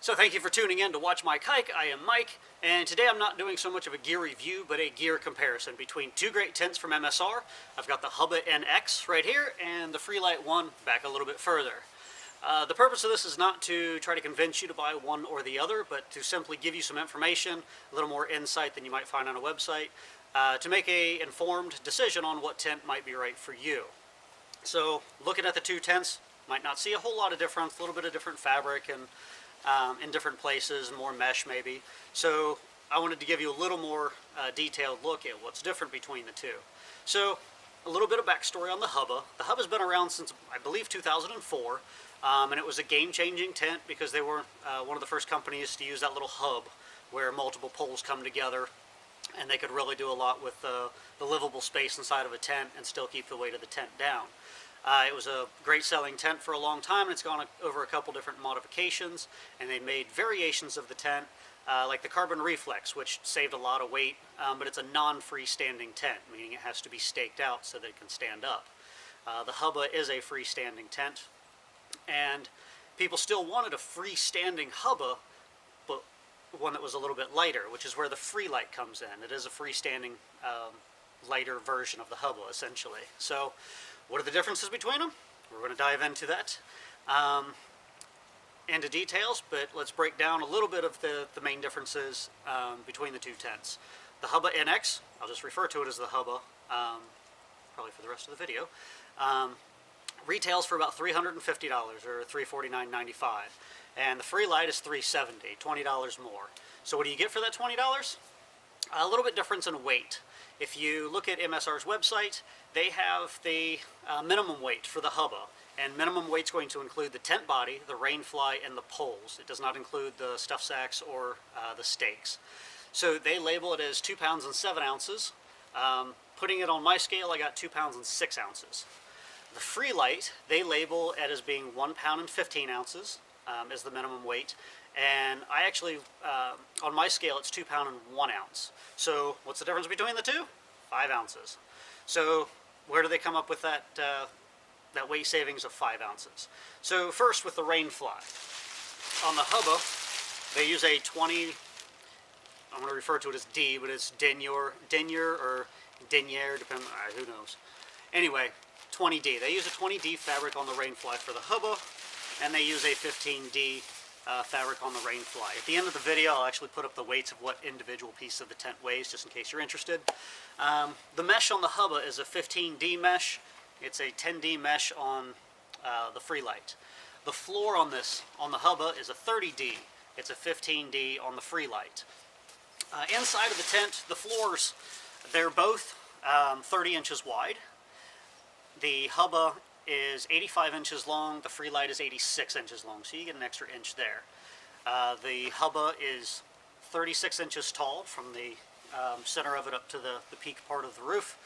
So thank you for tuning in to Watch Mike Hike. I am Mike, and today I'm not doing so much of a gear review, but a gear comparison between two great tents from MSR. I've got the Hubba NX right here, and the Freelite one back a little bit further. The purpose of this is not to try to convince you to buy one or the other, but to simply give you some information, a little more insight than you might find on a website, to make an informed decision on what tent might be right for you. So looking at the two tents, might not see a whole lot of difference, a little bit of different fabric and in different places, more mesh maybe. So I wanted to give you a little more detailed look at what's different between the two. So a little bit of backstory on the Hubba. The Hubba's been around since, I believe, 2004, and it was a game-changing tent because they were one of the first companies to use that little hub where multiple poles come together, and they could really do a lot with the livable space inside of a tent and still keep the weight of the tent down. It was a great selling tent for a long time, and it's gone over a couple different modifications, and they made variations of the tent, like the carbon reflex, which saved a lot of weight, but it's a non-freestanding tent, meaning it has to be staked out so that it can stand up. The Hubba is a freestanding tent, and people still wanted a freestanding Hubba, but one that was a little bit lighter, which is where the Freelite comes in. It is a freestanding, lighter version of the Hubba, essentially. So what are the differences between them? We're going to dive into that, into details, but let's break down a little bit of the main differences between the two tents. The Hubba NX, I'll just refer to it as the Hubba, probably for the rest of the video, retails for about $350 or $349.95, and the Freelite is $370, $20 more. So what do you get for that $20? A little bit difference in weight. If you look at MSR's website, they have the minimum weight for the Hubba, and minimum weight's going to include the tent body, the Rainfly, and the poles. It does not include the stuff sacks or the stakes. So they label it as 2 pounds and 7 ounces. Putting it on my scale, I got 2 pounds and 6 ounces. The Freelite, they label it as being 1 pound and 15 ounces as the minimum weight. And I actually, on my scale, it's 2 pound and 1 ounce. So what's the difference between the two? 5 ounces. So where do they come up with that, that weight savings of 5 ounces? So first with the Rainfly. On the Hubba, they use a 20, I'm going to refer to it as D, but it's denier or denier, depending, who knows. Anyway, 20D. They use a 20D fabric on the Rainfly for the Hubba, and they use a 15D fabric on the Rainfly. At the end of the video, I'll actually put up the weights of what individual piece of the tent weighs, just in case you're interested. The mesh on the Hubba is a 15D mesh. It's a 10D mesh on the Freelite. The floor on this, on the Hubba, is a 30D. It's a 15D on the Freelite. Inside of the tent, the floors, they're both 30 inches wide. The Hubba is 85 inches long, the Freelite is 86 inches long, so you get an extra inch there. The Hubba is 36 inches tall from the center of it up to the peak part of the roof,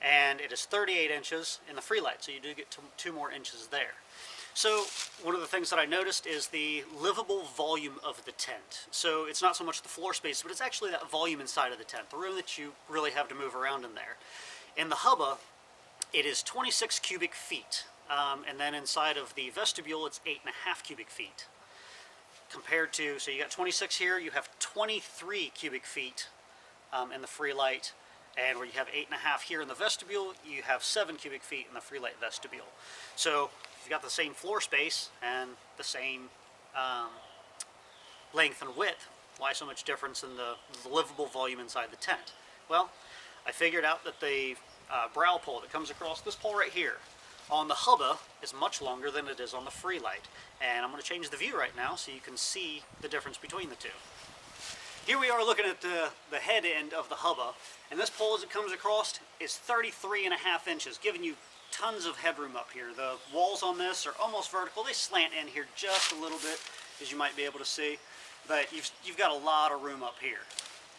and it is 38 inches in the Freelite, so you do get 2 more inches there. So one of the things that I noticed is the livable volume of the tent. So it's not so much the floor space, but it's actually that volume inside of the tent, the room that you really have to move around in there. In the Hubba, it is 26 cubic feet, and then inside of the vestibule, it's 8.5 cubic feet. Compared to, so you got 26 here, you have 23 cubic feet in the Freelite, and where you have 8.5 here in the vestibule, you have 7 cubic feet in the Freelite vestibule. So you've got the same floor space and the same length and width. Why so much difference in the livable volume inside the tent? Well, I figured out that the brow pole that comes across this pole right here on the Hubba is much longer than it is on the Freelite, and I'm going to change the view right now so you can see the difference between the two. Here we are looking at the head end of the Hubba, and this pole as it comes across is 33.5 inches, giving you tons of headroom up here. The walls on this are almost vertical. They slant in here just a little bit, as you might be able to see, but you've got a lot of room up here.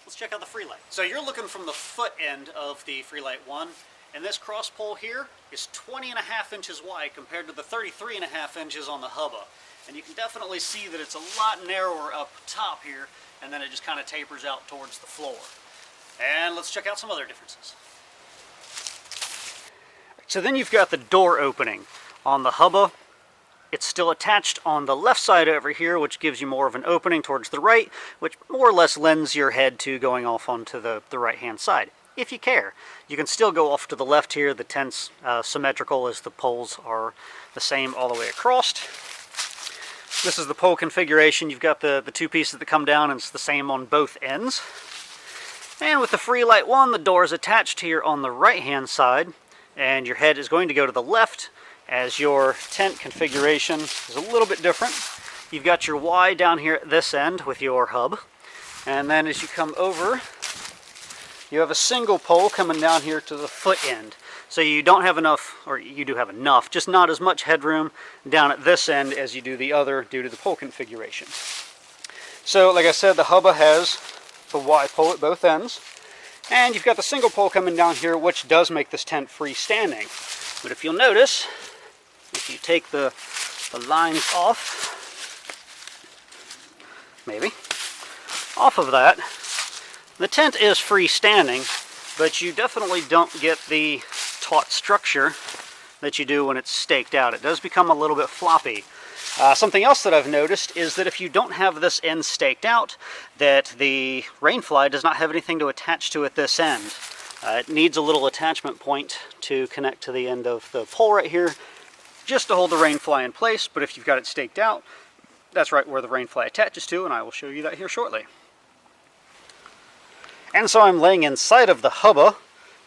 Let's check out the Freelite. So you're looking from the foot end of the Freelite 1, and this cross pole here is 20.5 inches wide compared to the 33.5 inches on the Hubba. And you can definitely see that it's a lot narrower up top here, and then it just kind of tapers out towards the floor. And let's check out some other differences. So then you've got the door opening. On the Hubba, It's still attached on the left side over here, which gives you more of an opening towards the right, which more or less lends your head to going off onto the right-hand side, if you care. You can still go off to the left here. The tent's symmetrical as the poles are the same all the way across. This is the pole configuration. You've got the two pieces that come down, and it's the same on both ends. And with the Freelite 1, the door is attached here on the right-hand side, and your head is going to go to the left, as your tent configuration is a little bit different. You've got your Y down here at this end with your hub, and then as you come over, you have a single pole coming down here to the foot end. So you don't have enough, or you do have enough, just not as much headroom down at this end as you do the other due to the pole configuration. So like I said, the Hubba has the Y pole at both ends, and you've got the single pole coming down here, which does make this tent freestanding. But if you'll notice, if you take the lines off, maybe, off of that, the tent is freestanding, but you definitely don't get the taut structure that you do when it's staked out. It does become a little bit floppy. Something else that I've noticed is that if you don't have this end staked out, that the Rainfly does not have anything to attach to at this end. It needs a little attachment point to connect to the end of the pole right here, just to hold the Rainfly in place. But if you've got it staked out, that's right where the Rainfly attaches to, and I will show you that here shortly. And so I'm laying inside of the Hubba,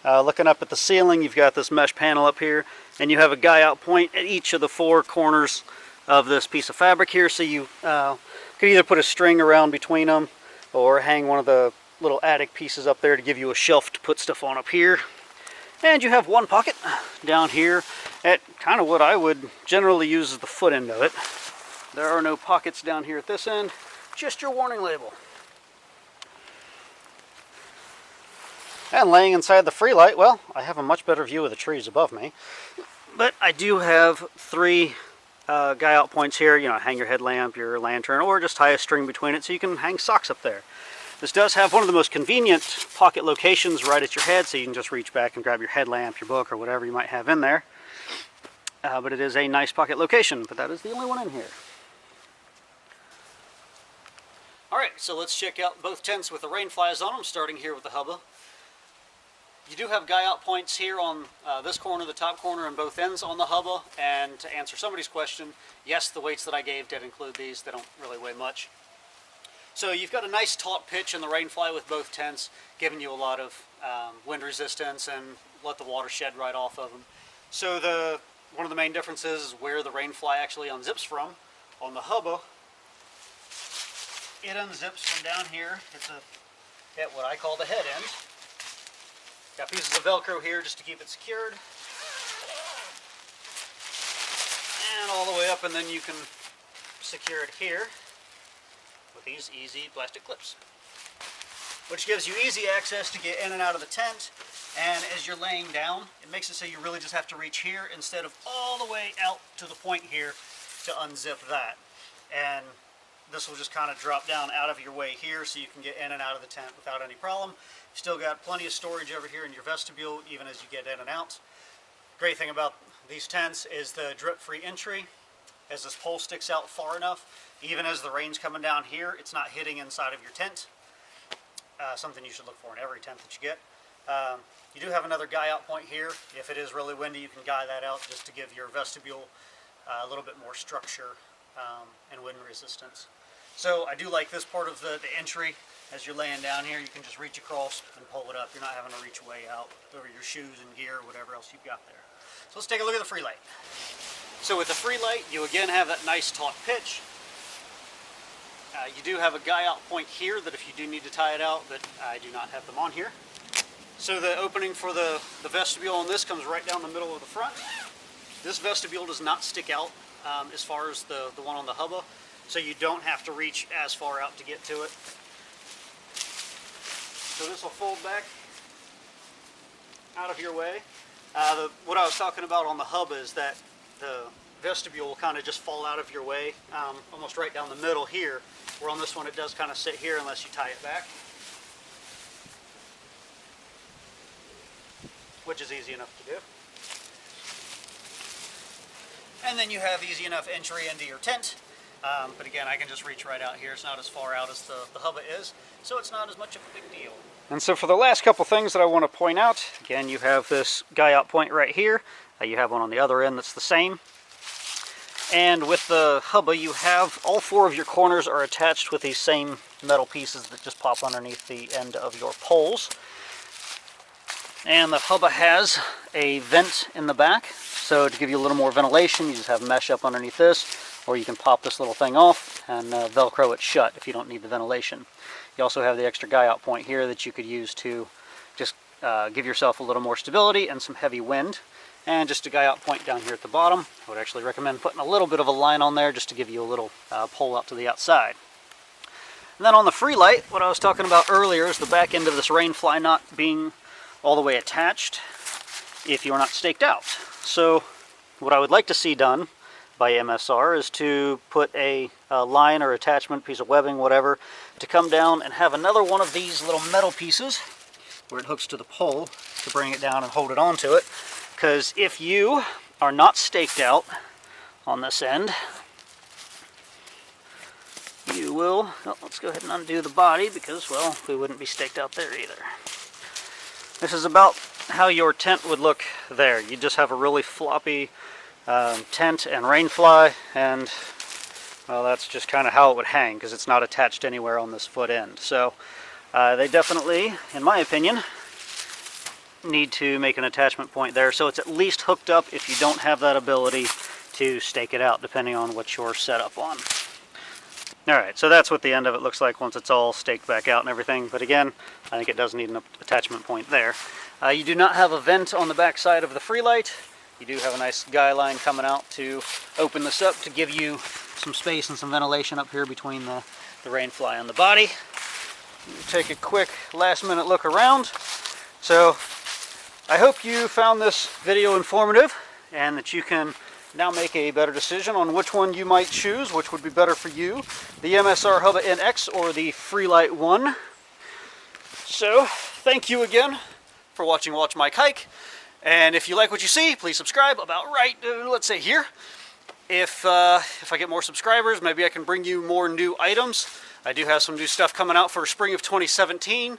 looking up at the ceiling. You've got this mesh panel up here, and you have a guy out point at each of the four corners of this piece of fabric here. So you could either put a string around between them, or hang one of the little attic pieces up there to give you a shelf to put stuff on up here. And you have one pocket down here at kind of what I would generally use as the foot end of it. There are no pockets down here at this end, just your warning label. And laying inside the Freelite, well, I have a much better view of the trees above me. But I do have three guy out points here. You know, hang your headlamp, your lantern, or just tie a string between it so you can hang socks up there. This does have one of the most convenient pocket locations right at your head, so you can just reach back and grab your headlamp, your book, or whatever you might have in there. But it is a nice pocket location, but that is the only one in here. Alright, so let's check out both tents with the Rainflies on them, starting here with the Hubba. You do have guy out points here on this corner, the top corner, and both ends on the Hubba. And to answer somebody's question, yes, the weights that I gave did include these. They don't really weigh much. So you've got a nice taut pitch in the Rainfly with both tents, giving you a lot of wind resistance and let the water shed right off of them. So one of the main differences is where the Rainfly actually unzips from. On the Hubba, it unzips from down here. It's at what I call the head end. Got pieces of Velcro here just to keep it secured. And all the way up, and then you can secure it here with these easy plastic clips, which gives you easy access to get in and out of the tent. And as you're laying down, it makes it so you really just have to reach here instead of all the way out to the point here to unzip that. And this will just kind of drop down out of your way here so you can get in and out of the tent without any problem. You've still got plenty of storage over here in your vestibule, even as you get in and out. Great thing about these tents is the drip-free entry. As this pole sticks out far enough, even as the rain's coming down here, it's not hitting inside of your tent. Something you should look for in every tent that you get. You do have another guy out point here. If it is really windy, you can guy that out just to give your vestibule a little bit more structure and wind resistance. So I do like this part of the entry. As you're laying down here, you can just reach across and pull it up. You're not having to reach way out over your shoes and gear or whatever else you've got there. So let's take a look at the Freelite. So with the Freelite, you again have that nice taut pitch. You do have a guy out point here that if you do need to tie it out, but I do not have them on here. So the opening for the vestibule on this comes right down the middle of the front. This vestibule does not stick out as far as the one on the Hubba, so you don't have to reach as far out to get to it. So this will fold back out of your way. What I was talking about on the Hubba is that the vestibule will kind of just fall out of your way, almost right down the middle here, where on this one it does kind of sit here unless you tie it back, which is easy enough to do. And then you have easy enough entry into your tent. But again, I can just reach right out here. It's not as far out as the Hubba is, so it's not as much of a big deal. And so for the last couple things that I want to point out, again, you have this guy out point right here. You have one on the other end that's the same. And with the Hubba, you have all 4 of your corners are attached with these same metal pieces that just pop underneath the end of your poles. And the Hubba has a vent in the back, so to give you a little more ventilation, you just have mesh up underneath this, or you can pop this little thing off and Velcro it shut if you don't need the ventilation. You also have the extra guy out point here that you could use to just give yourself a little more stability and some heavy wind. And just a guy out point down here at the bottom. I would actually recommend putting a little bit of a line on there just to give you a little pull out to the outside. And then on the Freelite, what I was talking about earlier is the back end of this Rainfly not being all the way attached if you're not staked out. So what I would like to see done by MSR is to put a line or attachment, piece of webbing, whatever, to come down and have another one of these little metal pieces where it hooks to the pole to bring it down and hold it onto it. Because if you are not staked out on this end, you will, let's go ahead and undo the body because, well, we wouldn't be staked out there either. This is about how your tent would look there. You just have a really floppy tent and Rainfly, and, well, that's just kind of how it would hang because it's not attached anywhere on this foot end. So they definitely, in my opinion, need to make an attachment point there so it's at least hooked up if you don't have that ability to stake it out, depending on what you're set up on. Alright, so that's what the end of it looks like once it's all staked back out and everything, but again, I think it does need an attachment point there. You do not have a vent on the back side of the Freelite. You do have a nice guy line coming out to open this up to give you some space and some ventilation up here between the Rainfly and the body. Take a quick last minute look around. So I hope you found this video informative and that you can now make a better decision on which one you might choose, which would be better for you, the Msr Hubba NX or the Freelite 1. So, thank you again for watching Watch Mike Hike, and if you like what you see, please subscribe about right, let's say here. If I get more subscribers, maybe I can bring you more new items. I do have some new stuff coming out for spring of 2017.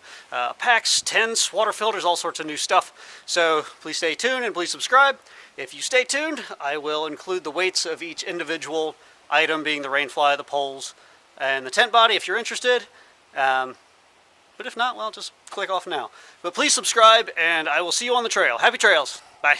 Packs, tents, water filters, all sorts of new stuff. So please stay tuned and please subscribe. If you stay tuned, I will include the weights of each individual item, being the Rainfly, the poles, and the tent body if you're interested. But if not, well, just click off now. But please subscribe, and I will see you on the trail. Happy trails. Bye.